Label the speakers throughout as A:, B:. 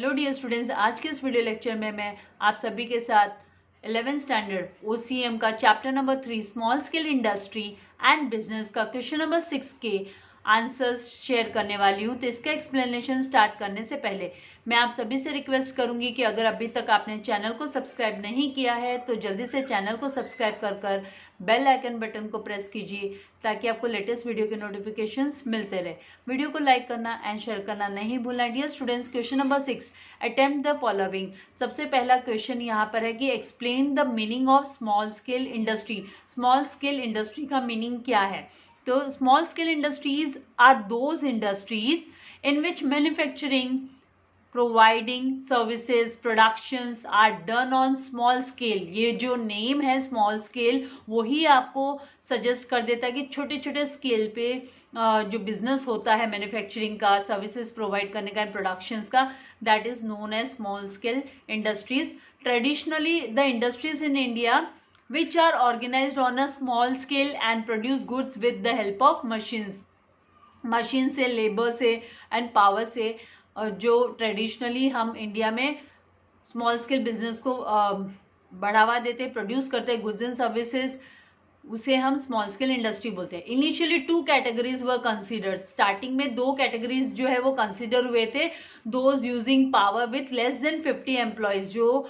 A: Hello dear students, आज के इस वीडियो लेक्चर में मैं आप सभी के साथ 11th स्टैंडर्ड OCM का chapter number 3 small scale industry and business का क्वेश्चन नंबर 6 के आंसर्स शेयर करने वाली हूँ। तो इसका एक्सप्लेनेशन स्टार्ट करने से पहले मैं आप सभी से रिक्वेस्ट करूंगी कि अगर अभी तक आपने चैनल को सब्सक्राइब नहीं किया है तो जल्दी से चैनल को सब्सक्राइब कर बेल आइकन बटन को प्रेस कीजिए ताकि आपको लेटेस्ट वीडियो के नोटिफिकेशंस मिलते रहे। वीडियो को लाइक करना एंड शेयर करना नहीं भूलना। Dear students, question number 6, attempt the following. सबसे पहला क्वेश्चन यहाँ पर है कि explain the meaning of small scale industry. Small scale industry का मीनिंग क्या है? तो small scale industries are those industries in which manufacturing, providing services, productions are done on small scale. ये जो नेम है स्मॉल स्केल वही आपको suggest कर देता है कि छोटे छोटे स्केल पे जो बिजनेस होता है मैन्युफैक्चरिंग का, सर्विसेज प्रोवाइड करने का, प्रोडक्शंस का, that is known as small scale industries. Traditionally the industries in India which are organized on a small scale and produce goods with the help of machines। Machine से, labour से and power से जो traditionally हम India में small scale business को बढ़ावा देते, produce करते हैं गुड्स एंड सर्विसेज, उसे हम स्मॉल स्केल इंडस्ट्री बोलते हैं। Initially 2 categories were considered. Starting में 2 कैटेगरीज जो है वो कंसिडर हुए थे। Those using power with less than 50 employees, जो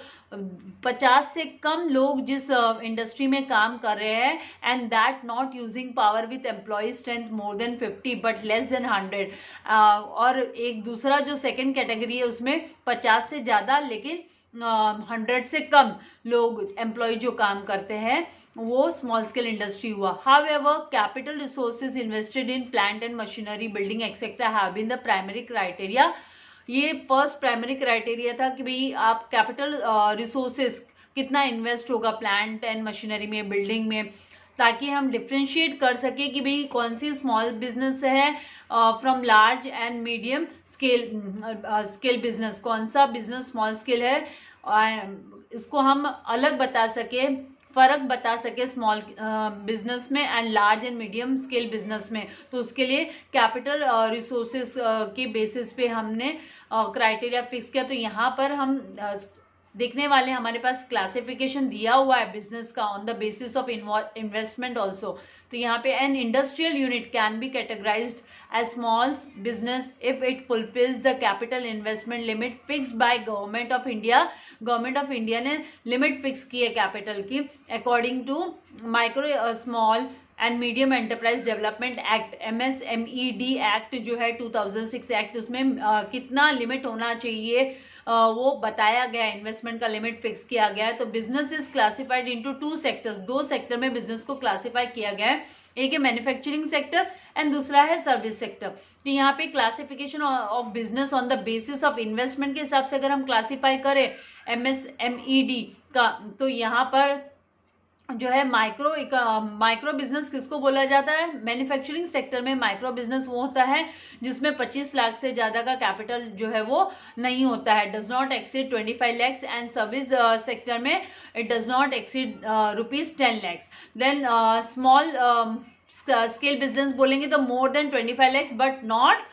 A: 50 से कम लोग जिस इंडस्ट्री में काम कर रहे हैं, and that not using power with employ strength more than 50 but less than 100। और एक दूसरा जो सेकेंड कैटेगरी है उसमें 50 से ज़्यादा लेकिन 100 से कम लोग एम्प्लॉय जो काम करते हैं, वो स्मॉल स्केल इंडस्ट्री हुआ। However capital resources invested in plant and machinery, building etcetera have been the primary criteria. ये फर्स्ट प्राइमरी क्राइटेरिया था कि भाई आप कैपिटल रिसोर्सेज कितना इन्वेस्ट होगा प्लांट एंड मशीनरी में, बिल्डिंग में, ताकि हम डिफ्रेंशिएट कर सके कि भाई कौन सी स्मॉल बिजनेस है from large and medium scale business, कौन सा बिजनेस स्मॉल स्केल है, इसको हम अलग बता सके, फर्क बता सके स्मॉल बिजनेस में and large and medium scale business में। तो उसके लिए कैपिटल रिसोर्सेज के बेसिस पे हमने क्राइटेरिया फिक्स किया। तो यहाँ पर हम देखने वाले, हमारे पास क्लासिफिकेशन दिया हुआ है बिजनेस का on the basis of investment also. तो यहाँ पे an industrial unit can be categorised as small business if it fulfils the capital investment limit fixed by government of India. Government of India ने limit fix की है capital की according to micro small and medium enterprise development act, MSMED act जो है 2006 act, उसमें कितना limit होना चाहिए वो बताया गया है, इन्वेस्टमेंट का लिमिट फिक्स किया गया है। तो business is classified into 2 sectors. 2 sector में बिजनेस को क्लासिफाई किया गया है, एक है मैन्युफैक्चरिंग सेक्टर एंड दूसरा है सर्विस सेक्टर। तो यहाँ पे classification of business on the basis of investment के हिसाब से अगर हम क्लासिफाई करें MSMED का, तो यहाँ पर जो है माइक्रो बिजनेस किसको बोला जाता है? मैन्युफैक्चरिंग सेक्टर में माइक्रो बिजनेस वो होता है जिसमें 25 लाख से ज़्यादा का कैपिटल जो है वो नहीं होता है, does not exceed 25 lakhs, and service sector में it does not exceed ₹10 lakhs. Then small scale business बोलेंगे तो more than 25 lakhs but not,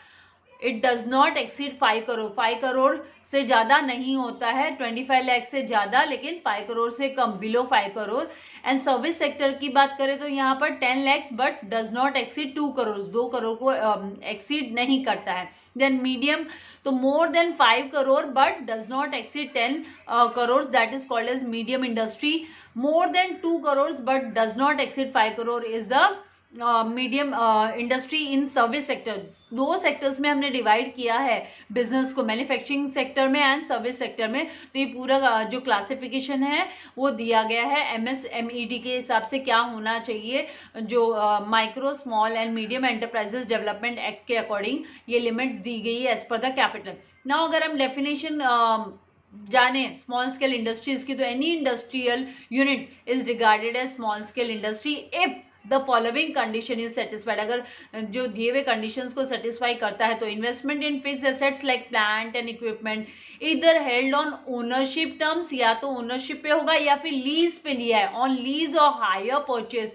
A: it does not exceed 5 crore. 5 crore से ज़्यादा नहीं होता है, 25 लाख से ज़्यादा लेकिन 5 करोड़ से कम, below 5 crore. And service sector की बात करें तो यहाँ पर 10 lakhs but does not exceed 2 crore, 2 crore को एक्सीड नहीं करता है। देन मीडियम तो more than 5 crore but does not exceed 10 crore, that is called as medium industry. More than 2 crore but does not exceed 5 crore is the medium industry in service sector. 2 sectors में हमने divide किया है business को, manufacturing sector में and service sector में। तो ये पूरा जो क्लासिफिकेशन है वो दिया गया है MSMED के हिसाब से क्या होना चाहिए, जो micro small and medium enterprises development act के अकॉर्डिंग ये लिमिट्स दी गई है as per the capital. Now अगर हम डेफिनेशन जाने स्मॉल स्केल इंडस्ट्रीज की, तो any industrial unit is regarded as small scale industry if the following condition is satisfied. अगर जो दिए हुए कंडीशंस को सेटिस्फाई करता है तो investment in fix assets like plant and equipment इधर हेल्ड ऑन ओनरशिप टर्म्स, या तो ओनरशिप पे होगा या फिर लीज पे लिया है, ऑन लीज और हायर परचेज।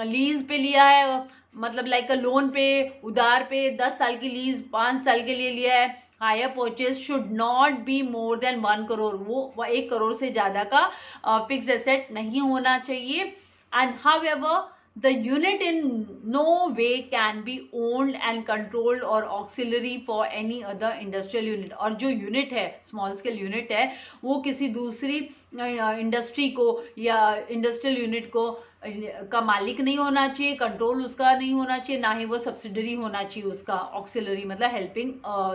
A: लीज पे लिया है मतलब लाइक लोन पे, उधार पे 10 साल की लीज 5 साल के लिए लिया है, hire purchase should not be more than 1 crore, वो 1 करोड़ से ज़्यादा का फिक्स एसेट नहीं होना चाहिए. And however the unit in no way can be owned and controlled or auxiliary for any other industrial unit. और जो यूनिट है, स्मॉल स्केल यूनिट है, वो किसी दूसरी इंडस्ट्री को या इंडस्ट्रियल यूनिट को का मालिक नहीं होना चाहिए, कंट्रोल उसका नहीं होना चाहिए, ना ही वो सब्सिडरी होना चाहिए उसका, ऑक्सिलरी मतलब हेल्पिंग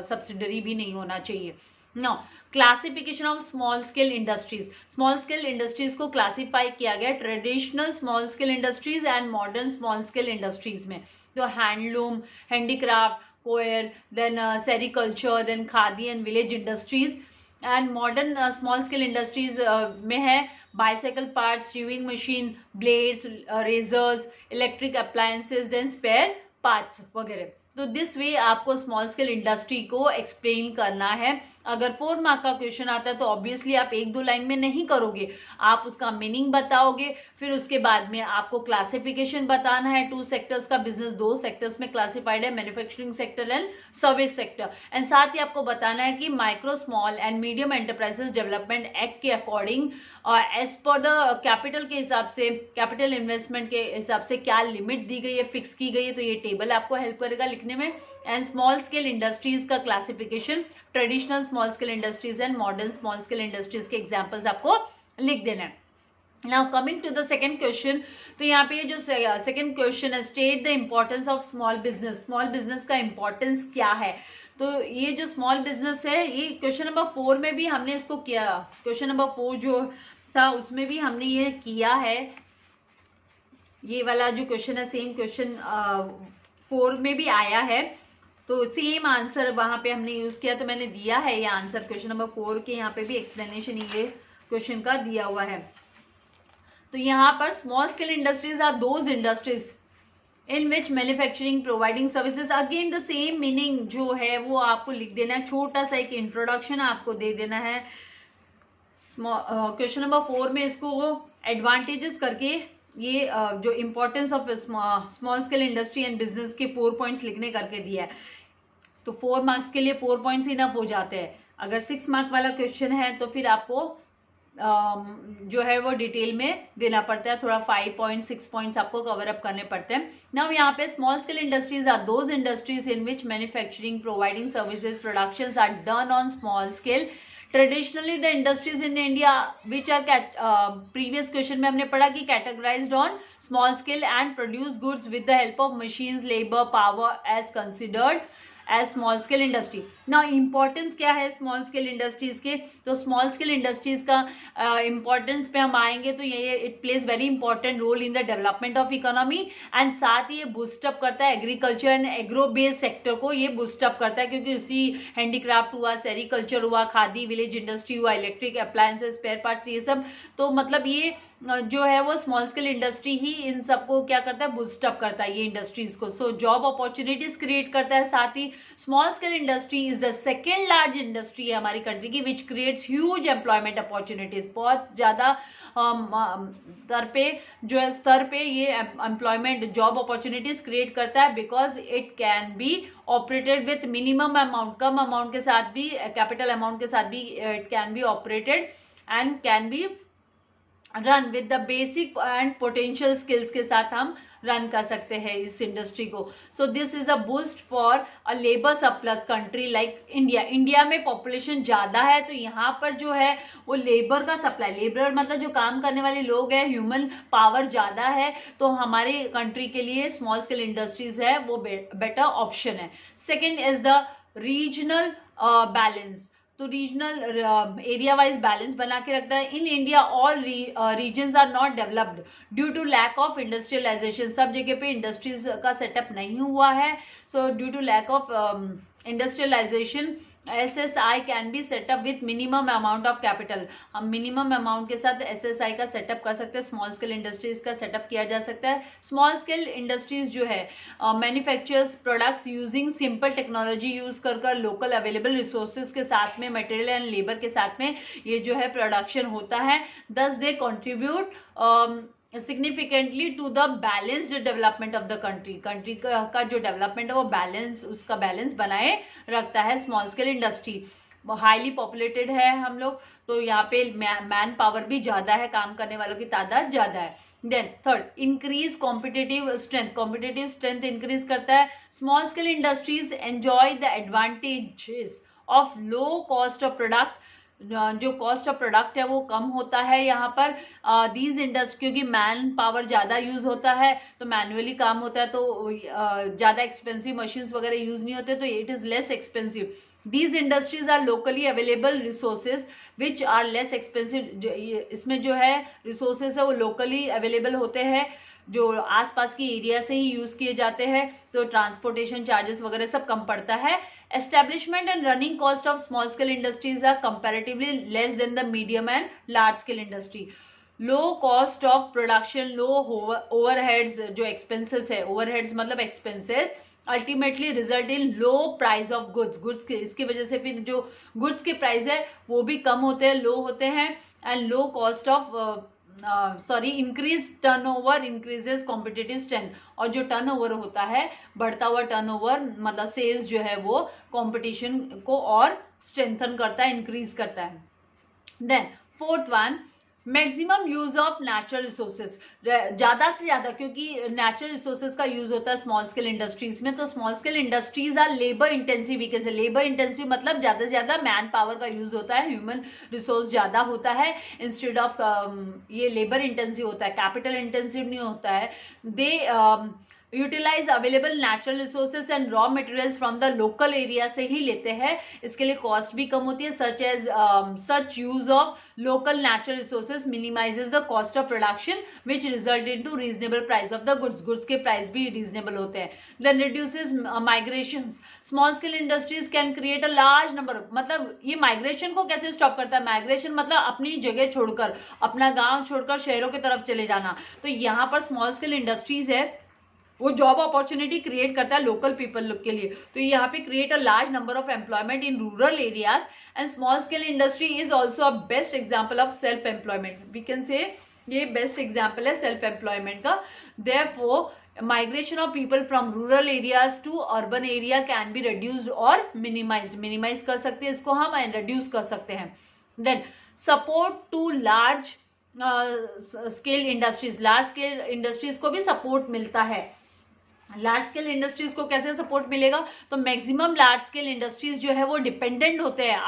A: सब्सिडरी भी नहीं होना चाहिए. Now, classification of small scale industries. Small scale industries को क्लासिफाई किया गया traditional small scale industries and modern small scale industries में. तो handloom, handicraft, coir, then sericulture, then khadi and village industries. And modern small scale industries में है bicycle parts, sewing machine, blades, razors, electric appliances, then spare parts वगैरह. तो this way आपको small scale industry को explain करना है. अगर 4 mark का क्वेश्चन आता है तो ऑब्वियसली आप 1-2 लाइन में नहीं करोगे, आप उसका मीनिंग बताओगे, फिर उसके बाद में आपको क्लासिफिकेशन बताना है. 2 सेक्टर्स का बिजनेस 2 सेक्टर्स में क्लासिफाइड है, manufacturing sector and service sector. And साथ ही आपको बताना है कि micro small and medium enterprises development act के according as per the capital के हिसाब से, कैपिटल इन्वेस्टमेंट के हिसाब से क्या लिमिट दी गई है, फिक्स की गई है. तो ये टेबल आपको हेल्प करेगा लिखने में. एंड स्मॉल स्केल इंडस्ट्रीज का classification, traditional small scale industries and modern small scale industries के एग्जांपल्स आपको लिख देना है. Now coming to the second question. तो यहाँ पे जो सेकंड क्वेश्चन है, state the importance of small business. Small business का इम्पोर्टेंस क्या है. तो ये जो स्मॉल बिजनेस है, ये क्वेश्चन नंबर 4 में भी हमने इसको किया. क्वेश्चन नंबर 4 जो था उसमें भी हमने ये किया है. ये वाला जो क्वेश्चन है सेम क्वेश्चन 4 में भी आया है, तो सेम आंसर वहां पे हमने यूज किया. तो मैंने दिया है ये आंसर क्वेश्चन नंबर 4 के, यहाँ पे भी एक्सप्लेनेशन ये क्वेश्चन का दिया हुआ है. तो यहाँ पर small scale industries are those industries in which manufacturing providing services. Again the same meaning जो है वो आपको लिख देना है. छोटा सा एक इंट्रोडक्शन आपको दे देना है. क्वेश्चन नंबर 4 में इसको एडवांटेजेस करके ये जो importance of small scale industry and business के 4 पॉइंट्स लिखने करके दिया है. तो 4 मार्क्स के लिए 4 पॉइंट्स इनफ हो जाते हैं. अगर 6 मार्क वाला क्वेश्चन है तो फिर आपको जो है वो डिटेल में देना पड़ता है. थोड़ा 5 पॉइंट 6 पॉइंट्स आपको कवर अप करने पड़ते हैं. नाउ यहाँ पे small scale industries are those industries in which manufacturing providing services productions are done on small scale. Traditionally, the industries in India, which are previous question में हमने पढ़ा कि categorized on small scale and produce goods with the help of machines, labor, power as considered as small scale industry. ना importance क्या है small scale industries के. तो small scale industries का इम्पोर्टेंस पे हम आएंगे तो ये it plays very important role in the development of economy. And साथ ही ये बूस्टअप करता है agriculture and agro based sector को, ये बूस्टअप करता है क्योंकि उसी हैंडीक्राफ्ट हुआ, सेरिकल्चर हुआ, खादी विलेज इंडस्ट्री हुआ, इलेक्ट्रिक अप्लायंसेस, स्पेयर पार्ट्स, ये सब. तो मतलब ये जो है वो स्मॉल स्केल इंडस्ट्री ही इन सबको क्या करता है, बूस्टअप करता है ये इंडस्ट्रीज को. सो जॉब अपॉर्चुनिटीज क्रिएट करता है. साथ ही small scale industry is the second large industry है हमारी कंट्री की which creates huge employment opportunities. बहुत ज़्यादा स्तर पे ये एम्प्लॉयमेंट जॉब अपॉर्चुनिटीज क्रिएट करता है because it can be operated with minimum amount, come amount के साथ भी, कैपिटल अमाउंट के साथ भी it can be operated and can be run with the basic and potential skills के साथ हम रन कर सकते हैं इस इंडस्ट्री को. So this is a boost for a labour surplus country like India. India में पॉपुलेशन ज़्यादा है तो यहाँ पर जो है वो लेबर का सप्लाई, लेबर मतलब जो काम करने वाले लोग हैं, ह्यूमन पावर ज़्यादा है, तो हमारे कंट्री के लिए स्मॉल स्केल इंडस्ट्रीज है वो बेटर ऑप्शन है. Second is the regional balance. तो रीजनल एरिया वाइज बैलेंस बना के रखता है. In India all regions are not developed due to lack of industrialisation. सब जगह पे इंडस्ट्रीज का सेटअप नहीं हुआ है. So due to lack of industrialisation SSI can be set up with minimum amount of capital. हम मिनिमम अमाउंट के साथ SSI का सेटअप कर सकते हैं. स्मॉल स्केल इंडस्ट्रीज का सेटअप किया जा सकता है. स्मॉल स्केल इंडस्ट्रीज जो है manufactures products using simple technology use कर लोकल अवेलेबल रिसोर्सेज के साथ में, मटेरियल एंड लेबर के साथ में ये जो है प्रोडक्शन होता है. Thus they contribute significantly to the balanced development of the country. Country का जो डेवलपमेंट है वो उसका बैलेंस बनाए रखता है small scale industry. Highly populated है हम लोग, तो यहाँ पे मैन पावर भी ज्यादा है, काम करने वालों की तादाद ज्यादा है। Then third, increase competitive strength. Competitive strength increase करता है। Small scale industries enjoy the advantages of low cost of product. जो कॉस्ट ऑफ प्रोडक्ट है वो कम होता है यहाँ पर। दीज इंडस्ट्री, क्योंकि मैन पावर ज़्यादा यूज़ होता है तो मैनुअली काम होता है, तो ज़्यादा एक्सपेंसिव मशीन्स वगैरह यूज़ नहीं होते, तो it is less expensive. These industries are locally available resources which are less expensive. इसमें जो है रिसोर्सेज है वो लोकली अवेलेबल होते हैं, जो आसपास की एरिया से ही यूज किए जाते हैं, तो ट्रांसपोर्टेशन चार्जेस वगैरह सब कम पड़ता है। Establishment and running cost of small scale industries are comparatively less than the medium and large scale industry. Low cost of production, low overheads, जो एक्सपेंसेस है, ओवरहेड्स मतलब expenses, ultimately result in low price of goods के, इसकी वजह से फिर जो goods के प्राइस है वो भी कम होते हैं, लो होते हैं। And low cost of increase turnover increases competitive strength. और जो टर्नओवर होता है, बढ़ता हुआ टर्नओवर मतलब सेल्स जो है वो कंपटीशन को और स्ट्रेंथन करता है, इंक्रीज करता है। Then fourth one, maximum use of natural resources. ज्यादा से ज्यादा, क्योंकि नेचुरल रिसोर्सेज का यूज होता है स्मॉल स्केल इंडस्ट्रीज में, तो small scale industries are labour intensive. वीके से लेबर इंटेंसिव मतलब ज्यादा से ज्यादा मैन पावर का यूज होता है, ह्यूमन रिसोर्स ज्यादा होता है इंस्टेड ऑफ ये लेबर इंटेंसिव होता है, कैपिटल इंटेंसिव नहीं होता है। They utilise available natural resources and raw materials from the local area से ही लेते हैं, इसके लिए कॉस्ट भी कम होती है। Such use of local natural resources minimises the cost of production which result in to reasonable price of the goods के प्राइस भी रीजनेबल होते हैं। Then reduces migration. Small scale industries can create a large number, मतलब ये migration को कैसे stop करता है? माइग्रेशन मतलब अपनी जगह छोड़कर, अपना गांव छोड़कर शहरों की तरफ चले जाना। तो यहाँ पर स्मॉल स्केल इंडस्ट्रीज है वो जॉब अपॉर्चुनिटी क्रिएट करता है लोकल पीपल के लिए, तो यहाँ पे create a large number of employment in rural areas. And small scale industry is also a best example of self employment. We can say ये बेस्ट एग्जाम्पल है self employment का। Therefore migration of people from rural areas to urban area can be reduced और minimise कर सकते हैं इसको हम, and reduce कर सकते हैं। Then support to large scale industries. Large scale industries को भी सपोर्ट मिलता है। लार्ज स्केल इंडस्ट्रीज को कैसे सपोर्ट मिलेगा? तो मैक्सिमम लार्ज स्केल इंडस्ट्रीज जो है वो डिपेंडेंट होते हैं,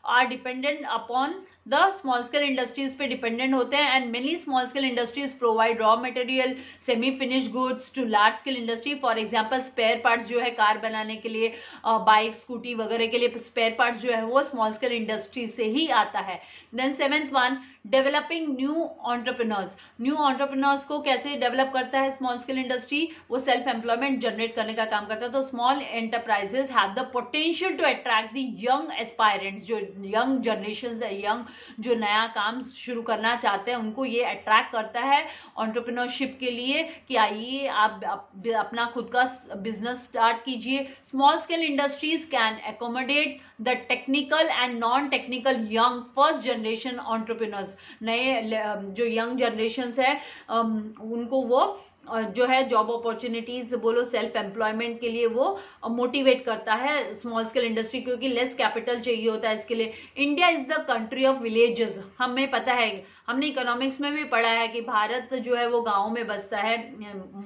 A: are dependent upon the small scale industries पे डिपेंडेंट होते हैं। And many small scale industries provide raw material, semi finished goods to large scale industry. For example spare parts जो है कार बनाने के लिए, बाइक स्कूटी वगैरह के लिए स्पेयर पार्ट्स जो है वो स्मॉल स्केल इंडस्ट्री से ही आता है। Then seventh one, developing new entrepreneurs. New entrepreneurs को कैसे डेवलप करता है स्मॉल स्केल इंडस्ट्री? वो सेल्फ एम्प्लॉयमेंट जनरेट करने का काम करता है। तो small enterprises have the potential to attract the young aspirants. जो यंग जनरेशन है, यंग जो नया काम शुरू करना चाहते हैं, उनको ये अट्रैक्ट करता है एंटरप्रेन्योरशिप के लिए कि आइए आप अपना खुद का बिजनेस स्टार्ट कीजिए। Small scale industries can accommodate the technical and non technical young first generation entrepreneurs. नए जो यंग जनरेशन है उनको वो जो है जॉब अपॉर्चुनिटीज बोलो, सेल्फ एम्प्लॉयमेंट के लिए वो मोटिवेट करता है स्मॉल स्केल इंडस्ट्री, क्योंकि लेस कैपिटल चाहिए होता है इसके लिए। India is the country of villages. हमें पता है, हमने इकोनॉमिक्स में भी पढ़ा है कि भारत जो है वो गाँव में बसता है।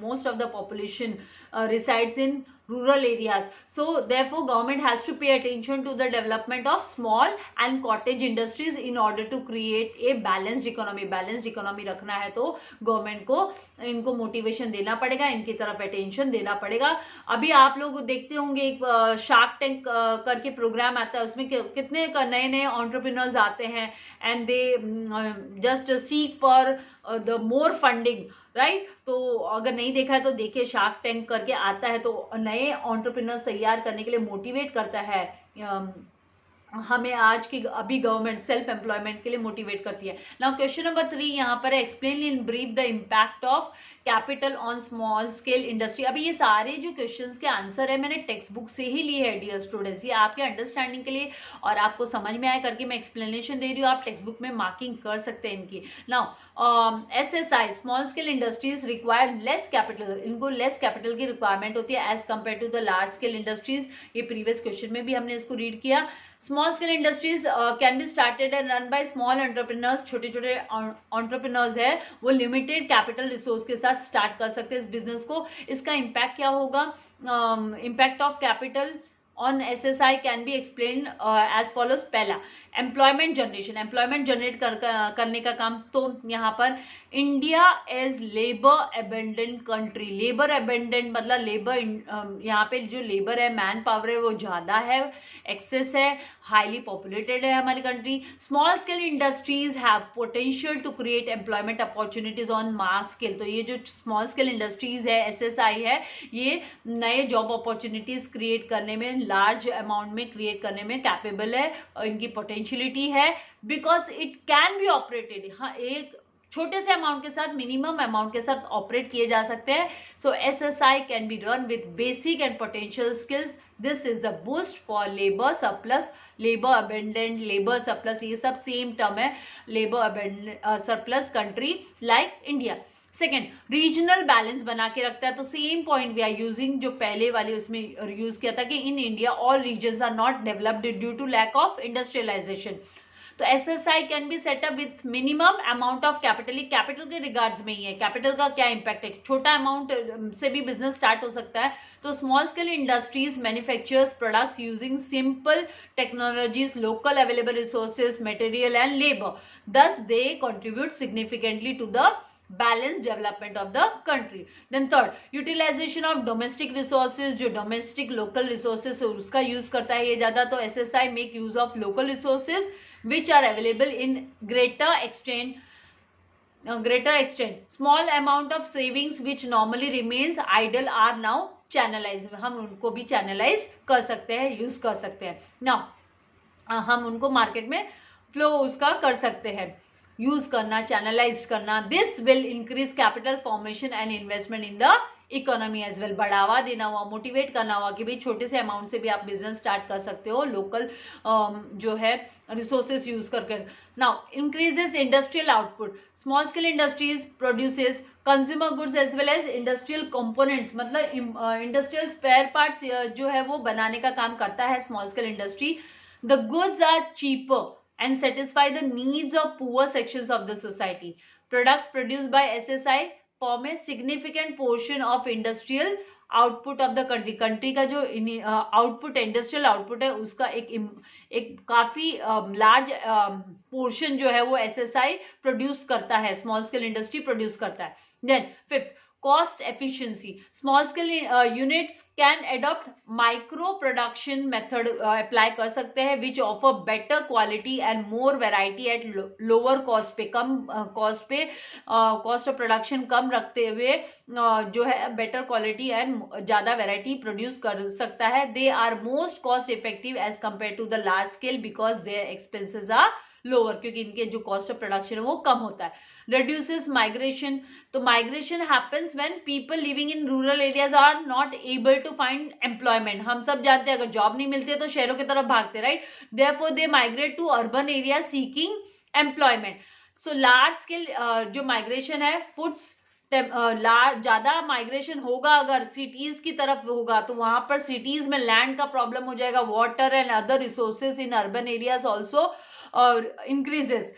A: Most of the population resides in rural areas. So therefore government has to pay attention to the development of small and cottage industries in order to create a balanced economy. Balanced economy रखना है तो government को इनको motivation देना पड़ेगा, इनकी तरफ attention देना पड़ेगा। अभी आप लोग देखते होंगे एक शार्क टैंक करके प्रोग्राम आता है, उसमें कितने नए नए एंटरप्रेन्योर्स आते हैं and they just seek for the more funding, right. तो अगर नहीं देखा है तो देखिए, शार्क टैंक करके आता है, तो नए एंटरप्रेन्योर्स तैयार करने के लिए मोटिवेट करता है हमें आज की अभी गवर्नमेंट सेल्फ एम्प्लॉयमेंट के लिए मोटिवेट करती है। नाउ क्वेश्चन नंबर 3 यहाँ पर है, explain in brief the impact of capital on small scale industry. अभी ये सारे जो क्वेश्चंस के आंसर है मैंने टेक्स्ट बुक से ही लिए है डियर स्टूडेंट्स, ये आपके अंडरस्टैंडिंग के लिए और आपको समझ में आए करके मैं एक्सप्लेनेशन दे रही हूँ, आप टेक्स्ट बुक में मार्किंग कर सकते हैं इनकी। Now SSI small scale industries require less capital, इनको लेस कैपिटल की रिक्वायरमेंट होती है as compare to the large scale industries. ये प्रीवियस क्वेश्चन में भी हमने इसको रीड किया। Small scale industries can be started and run by small entrepreneurs, छोटे छोटे एंटरप्रेन्योर्स है वो लिमिटेड कैपिटल रिसोर्स के साथ स्टार्ट कर सकते हैं इस बिजनेस को। इसका इम्पैक्ट क्या होगा, impact of capital on SSI can be explain as follows. पहला एम्प्लॉयमेंट जनरेशन, एम्प्लॉयमेंट जनरेट करने का काम। तो यहाँ पर India as labour abundant country, labour abundant मतलब लेबर, यहाँ पे जो लेबर है मैन पावर है वो ज़्यादा है, एक्सेस है, हाईली पॉपुलेटेड है हमारी country. Small scale industries have potential to create employment opportunities on mass scale. तो ये जो स्मॉल स्केल इंडस्ट्रीज है SSI है, ये नए जॉब अपॉर्चुनिटीज क्रिएट करने में, लार्ज अमाउंट में क्रिएट करने में कैपेबल है, इनकी पोटेंशियलिटी है, because it can be operated. हाँ, एक छोटे से अमाउंट के साथ, मिनिमम अमाउंट के साथ ऑपरेट किए जा सकते हैं। So SSI can be run with basic and potential skills. This is the boost for labour surplus, labour abundant, labour surplus, ये सब सेम टर्म है, labour abundant surplus country like India. Second, regional balance बना के रखता है। तो same point we are using जो पहले वाले उसमें यूज किया था कि in India all regions are not developed due to lack of industrialisation. तो SSI can be set up with minimum amount of capital, capital के रिगार्ड्स में ही है, कैपिटल का क्या इम्पैक्ट है, छोटा अमाउंट से भी बिजनेस स्टार्ट हो सकता है। तो small scale industries manufactures products using simple technologies, local available resources, material and labour, thus they contribute significantly to the balanced development of the country. Then third, utilization of domestic resources, जो domestic local resources है उसका use करता है ये ज़्यादा। तो SSI make use of local resources which are available in greater extent. Small amount of savings which normally remains idle are now channelized. हम उनको भी channelize कर सकते हैं, use कर सकते हैं। Now हम उनको मार्केट में फ्लो उसका कर सकते हैं, यूज करना, चैनलाइज करना। This will increase capital formation and investment in the economy as well. बढ़ावा देना हुआ, मोटिवेट करना हुआ कि भाई छोटे से अमाउंट से भी आप बिजनेस स्टार्ट कर सकते हो, लोकल जो है रिसोर्सेज यूज करके। Now increases industrial output, small scale industries produces consumer goods as well as industrial components, मतलब इंडस्ट्रियल स्पेयर पार्ट्स जो है वो बनाने का काम करता है small scale industry. The goods are cheaper and satisfy the needs of poor sections of the society. Products produced by SSI form a significant portion of industrial output of the country. Country का जो output है, industrial output है, उसका एक काफी large portion जो है वो SSI प्रोड्यूस करता है, स्मॉल स्केल इंडस्ट्री प्रोड्यूस करता है। Then fifth, cost efficiency, small scale units can adopt micro production method apply कर सकते हैं which offer better quality and more variety at lower cost पे, कम कॉस्ट पे, कॉस्ट ऑफ प्रोडक्शन कम रखते हुए जो है बेटर क्वालिटी एंड ज़्यादा वेराइटी प्रोड्यूस कर सकता है। They are most cost effective as compare to the large scale because their expenses are lower, क्योंकि इनके जो कॉस्ट ऑफ प्रोडक्शन है वो कम होता है। reduces migration, तो migration happens when people living in rural areas are not able to find employment. हम सब जानते हैं अगर जॉब नहीं मिलती है तो शहरों की तरफ भागते, right? therefore they migrate to urban areas seeking employment. so large scale जो migration है puts ज़्यादा माइग्रेशन होगा अगर सिटीज की तरफ होगा तो वहां पर सिटीज में लैंड का प्रॉब्लम हो जाएगा, water and other resources in urban areas also increases.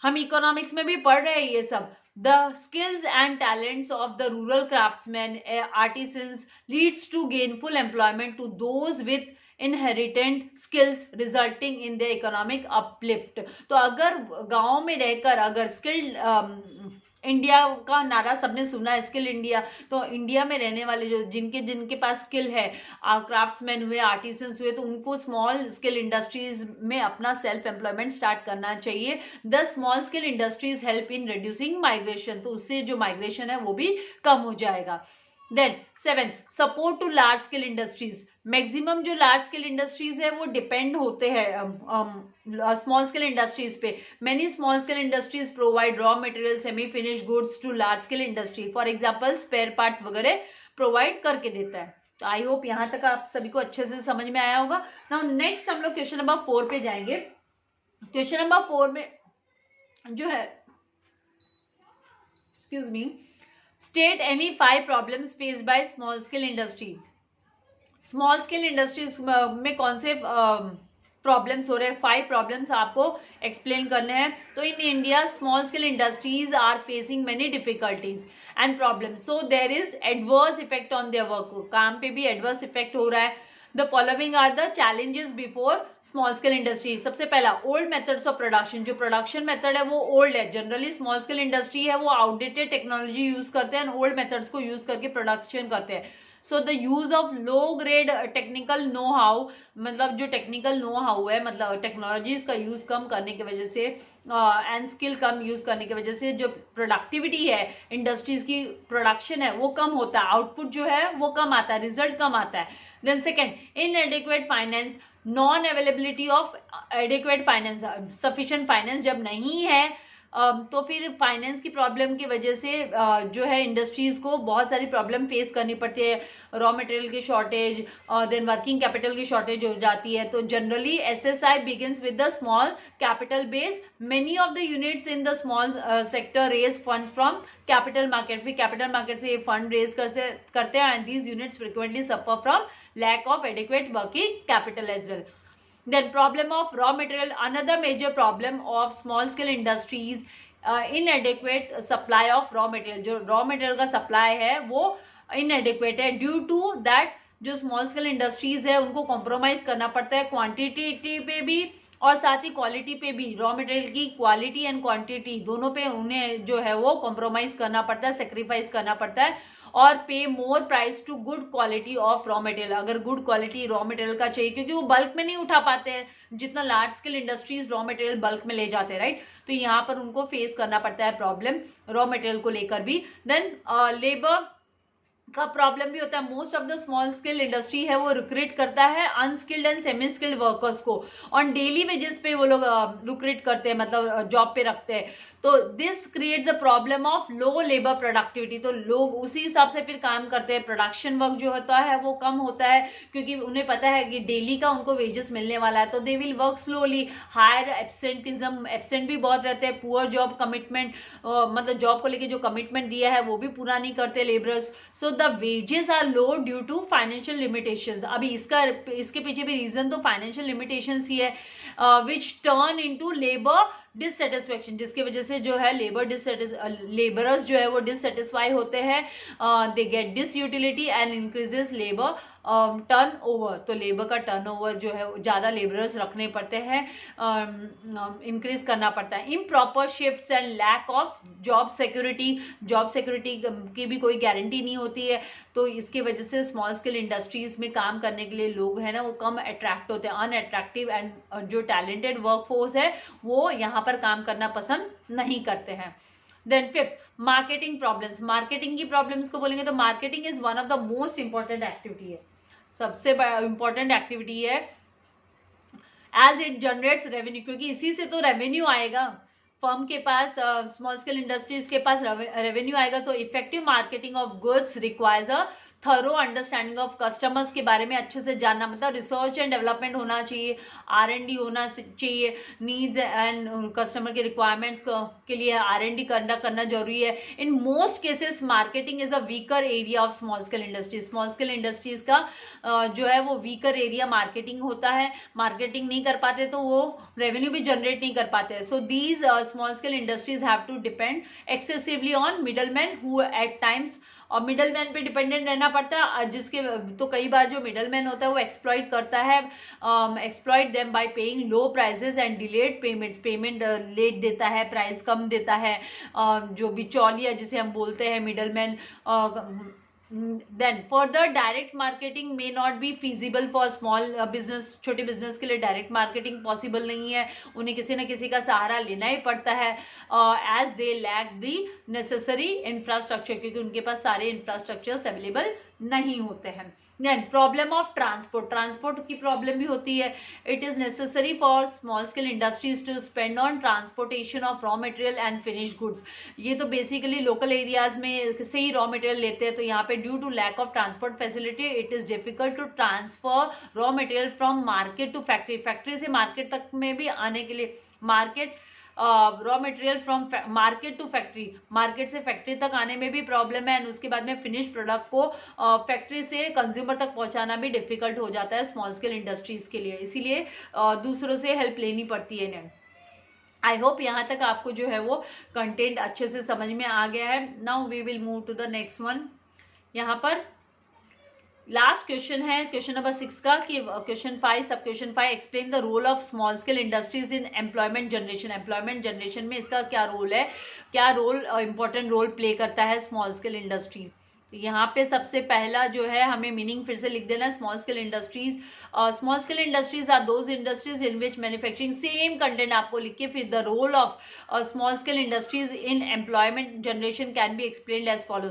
A: हम इकोनॉमिक्स में भी पढ़ रहे हैं ये सब। The skills and talents of the rural craftsman artisans leads to gainful employment to those with inherent skills resulting in the economic uplift. तो अगर गाँव में रहकर अगर स्किल्ड इंडिया का नारा सबने सुना है, स्किल इंडिया, तो इंडिया में रहने वाले जो जिनके पास स्किल है, क्राफ्ट्समैन हुए, आर्टिसंस हुए, तो उनको स्मॉल स्केल इंडस्ट्रीज में अपना सेल्फ एम्प्लॉयमेंट स्टार्ट करना चाहिए। The small scale industries help in reducing migration, तो उससे जो माइग्रेशन है वो भी कम हो जाएगा। Then 7, support to large scale industries. Maximum जो लार्ज स्केल इंडस्ट्रीज है वो डिपेंड होते हैं स्मॉल स्केल इंडस्ट्रीज पे. Many small scale industries provide raw material semi finish goods to large scale industry. For example spare parts वगैरह provide करके देता है. तो आई होप यहाँ तक आप सभी को अच्छे से समझ में आया होगा. नाउ नेक्स्ट हम लोग क्वेश्चन नंबर 4 पे जाएंगे. क्वेश्चन नंबर 4 में जो है, excuse me, state any 5 problems faced by small scale industry. Small scale industries में कौन से प्रॉब्लम्स हो रहे हैं, 5 प्रॉब्लम्स आपको एक्सप्लेन करने हैं. तो in India small scale industries are facing many difficulties and problems. So there is adverse effect on their work. काम पे भी एडवर्स इफेक्ट हो रहा है. The following are the challenges before small scale industry. सबसे पहला, ओल्ड मेथड्स ऑफ प्रोडक्शन. जो production method है वो ओल्ड है. जनरली स्मॉल स्केल इंडस्ट्री है वो आउटडेटेड टेक्नोलॉजी यूज करते हैं, ओल्ड मेथड्स को यूज करके प्रोडक्शन करते हैं. So the use of low grade technical know how, मतलब जो टेक्निकल नो हाउ है, मतलब टेक्नोलॉजीज का यूज कम करने की वजह से एंड स्किल कम यूज करने की वजह से जो प्रोडक्टिविटी है, इंडस्ट्रीज की प्रोडक्शन है वो कम होता है, आउटपुट जो है वो कम आता है, रिजल्ट कम आता है. Then second, inadequate finance. Non availability of adequate finance. Sufficient finance जब नहीं है तो फिर फाइनेंस की प्रॉब्लम की वजह से जो है इंडस्ट्रीज को बहुत सारी प्रॉब्लम फेस करनी पड़ती है. रॉ मटेरियल की शॉर्टेज, देन वर्किंग कैपिटल की शॉर्टेज हो जाती है. तो generally SSI begins with the small capital base. Many of the units in the small sector raise funds from capital market. फिर कैपिटल मार्केट से ये फंड रेज करते हैं and these units frequently suffer from lack of adequate working capital as well. Then problem of raw material. Another major problem of small scale industries, inadequate supply of raw material. जो raw material का supply है वो inadequate है. Due to that जो small scale industries है उनको compromise करना पड़ता है quantity पे भी और साथ ही क्वालिटी पे भी. रॉ मटेरियल की क्वालिटी एंड क्वांटिटी दोनों पे उन्हें जो है वो कॉम्प्रोमाइज करना पड़ता है, सेक्रीफाइस करना पड़ता है और pay more price to good quality of raw material. अगर गुड क्वालिटी रॉ मटेरियल का चाहिए, क्योंकि वो बल्क में नहीं उठा पाते हैं जितना large scale industries raw material bulk में ले जाते हैं, राइट. तो यहाँ पर उनको फेस करना पड़ता है प्रॉब्लम रॉ मटेरियल को लेकर भी. देन लेबर का प्रॉब्लम भी होता है. Most of the small scale industry है वो रिक्रूट करता है unskilled and semi skilled workers को ऑन डेली वेजेस पे वो लोग रिक्रूट करते हैं, मतलब जॉब पे रखते हैं. तो this creates the problem of low labour productivity. तो लोग उसी हिसाब से फिर काम करते हैं. प्रोडक्शन वर्क जो होता है वो कम होता है क्योंकि उन्हें पता है कि डेली का उनको वेजेस मिलने वाला है. तो they will work slowly. Higher absenteeism, absent भी बहुत रहते हैं. पुअर जॉब कमिटमेंट, मतलब जॉब को लेके जो कमिटमेंट दिया है वो भी पूरा नहीं करते labourers. So the wages are low due to financial limitations. अभी इसके पीछे भी रीजन तो फाइनेंशियल लिमिटेशंस ही है, विच टर्न इनटू लेबर डिससेटिस्फेक्शन. जिसकी वजह से जो है लेबरर्स जो है वो डिससेटिस्फाई होते हैं. They get disutility and increases labour turnover. तो लेबर का टर्न ओवर जो है ज़्यादा लेबरर्स रखने पड़ते हैं, इंक्रीज करना पड़ता है. Improper shifts and lack of job security. Job security की भी कोई गारंटी नहीं होती है. तो इसकी वजह से स्मॉल स्केल इंडस्ट्रीज में काम करने के लिए लोग हैं ना वो कम अट्रैक्ट होते हैं, अनअट्रैक्टिव. एंड जो टैलेंटेड वर्कफोर्स है वो यहाँ पर काम करना पसंद नहीं करते हैं. Then fifth, marketing problems. Marketing की प्रॉब्लम्स को बोलेंगे तो marketing is one of the most important activity है, सबसे इंपॉर्टेंट एक्टिविटी है एज इट जनरेट्स रेवेन्यू. क्योंकि इसी से तो रेवेन्यू आएगा फर्म के पास, स्मॉल स्केल इंडस्ट्रीज के पास रेवेन्यू आएगा. तो effective marketing of goods requires a thorough understanding of customers के बारे में अच्छे से जानना, मतलब रिसर्च एंड डेवलपमेंट होना चाहिए, R&D होना चाहिए, नीड्स एंड कस्टमर के रिक्वायरमेंट्स के लिए R&D करना जरूरी है. In most cases marketing is a weaker area of small scale industries. Small scale industries का जो है वो वीकर एरिया मार्केटिंग होता है. मार्केटिंग नहीं कर पाते तो वो रेवेन्यू भी जनरेट नहीं कर पाते. So these small scale industries have to depend excessively on middleman who at times, और मिडल मैन पे डिपेंडेंट रहना पड़ता है. जिसके तो कई बार जो मिडल मैन होता है वो एक्सप्लॉइट करता है, exploit them by paying low prices and delayed payments. Payment late देता है, प्राइस कम देता है, जो बिचौलिया जिसे हम बोलते हैं middle man. Then further direct marketing may not be feasible for small business. छोटे बिजनेस के लिए डायरेक्ट मार्केटिंग पॉसिबल नहीं है, उन्हें किसी न किसी का सहारा लेना ही पड़ता है as they lack the necessary infrastructure, क्योंकि उनके पास सारे इंफ्रास्ट्रक्चर्स अवेलेबल नहीं होते हैं। Then problem of transport, transport की प्रॉब्लम भी होती है। It is necessary for small scale industries to spend on transportation of raw material and finish goods. ये तो बेसिकली लोकल एरियाज में से ही रॉ मटेरियल लेते हैं, तो यहाँ पे due to lack of transport facility it is difficult to transfer raw material from market to factory, factory से मार्केट तक में भी आने के लिए market raw material from market to factory, market से फैक्ट्री तक आने में भी प्रॉब्लम है, एंड उसके बाद में फिनिश प्रोडक्ट को फैक्ट्री से कंज्यूमर तक पहुंचाना भी डिफिकल्ट हो जाता है स्मॉल स्केल इंडस्ट्रीज के लिए, इसीलिए दूसरों से हेल्प लेनी पड़ती है इन्हें। आई होप यहाँ तक आपको जो है वो कंटेंट अच्छे से समझ में आ गया है। Now we will move to the next one. यहाँ पर लास्ट क्वेश्चन है क्वेश्चन नंबर 6 का कि question 5 sub question 5 explain the role of small scale industries in employment generation. Employment generation में इसका क्या रोल है, क्या रोल इंपॉर्टेंट रोल प्ले करता है स्मॉल स्केल इंडस्ट्री। तो यहाँ पे सबसे पहला जो है हमें मीनिंग फिर से लिख देना है। Small scale industries, small scale industries are those industries in which manufacturing, same content आपको लिख के फिर the role of small scale industries in employment generation can be explained as follows.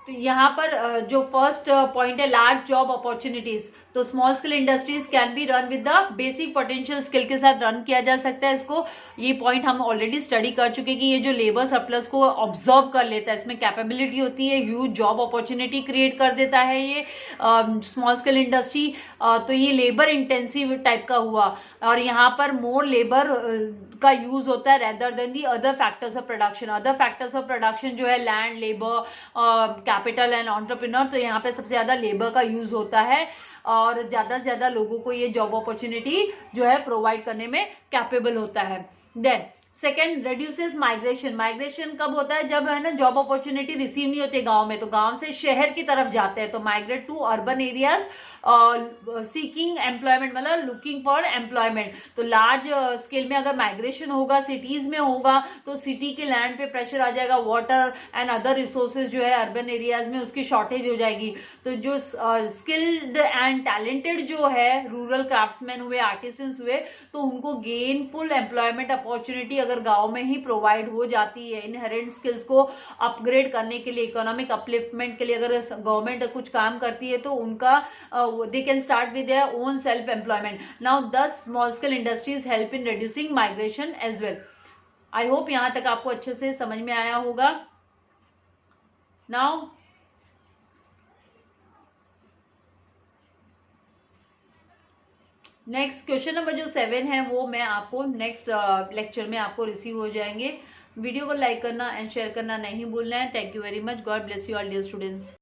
A: तो यहाँ पर जो फर्स्ट पॉइंट है लार्ज जॉब अपॉर्चुनिटीज, तो small scale industries can be run with the basic potential skill के साथ रन किया जा सकता है इसको। ये पॉइंट हम ऑलरेडी स्टडी कर चुके हैं कि ये जो लेबर सरप्लस को ऑब्जर्व कर लेता है, इसमें कैपेबिलिटी होती है, ह्यूज जॉब अपॉर्चुनिटी क्रिएट कर देता है ये स्मॉल स्केल इंडस्ट्री। तो ये लेबर इंटेंसिव टाइप का हुआ, और यहाँ पर मोर लेबर का यूज होता है rather than the other factors of production. Other factors of production जो है land, labour, capital and entrepreneur, तो यहाँ पे सबसे ज्यादा लेबर का यूज होता है और ज्यादा से ज्यादा लोगों को ये जॉब अपॉर्चुनिटी जो है प्रोवाइड करने में कैपेबल होता है। Then second reduces migration. Migration कब होता है, जब है ना जॉब अपॉर्चुनिटी रिसीव नहीं होती गांव में, तो गांव से शहर की तरफ जाते हैं, तो migrate to urban areas seeking employment, मतलब लुकिंग फॉर एम्प्लॉयमेंट। तो लार्ज स्केल में अगर माइग्रेशन होगा सिटीज में होगा तो सिटी के लैंड पे प्रेशर आ जाएगा, वाटर एंड अदर रिसोर्सेज जो है अर्बन एरियाज में उसकी शॉर्टेज हो जाएगी। तो जो स्किल्ड एंड टैलेंटेड जो है रूरल क्राफ्ट्समैन हुए, आर्टिसंस हुए, तो उनको गेनफुल एम्प्लॉयमेंट अपॉर्चुनिटी अगर गांव में ही प्रोवाइड हो जाती है, इनहेरेंट स्किल्स को अपग्रेड करने के लिए, इकोनॉमिक अपलिफ्टमेंट के लिए अगर गवर्नमेंट कुछ काम करती है तो उनका they can start with their own self employment. Now thus small scale industries help in reducing migration as well. I hope यहाँ तक आपको अच्छे से समझ में आया होगा। Now नेक्स्ट क्वेश्चन नंबर जो 7 है वो मैं आपको नेक्स्ट लेक्चर में आपको रिसीव हो जाएंगे। वीडियो को लाइक करना एंड शेयर करना नहीं भूलना है। Thank you very much. God bless you all dear students.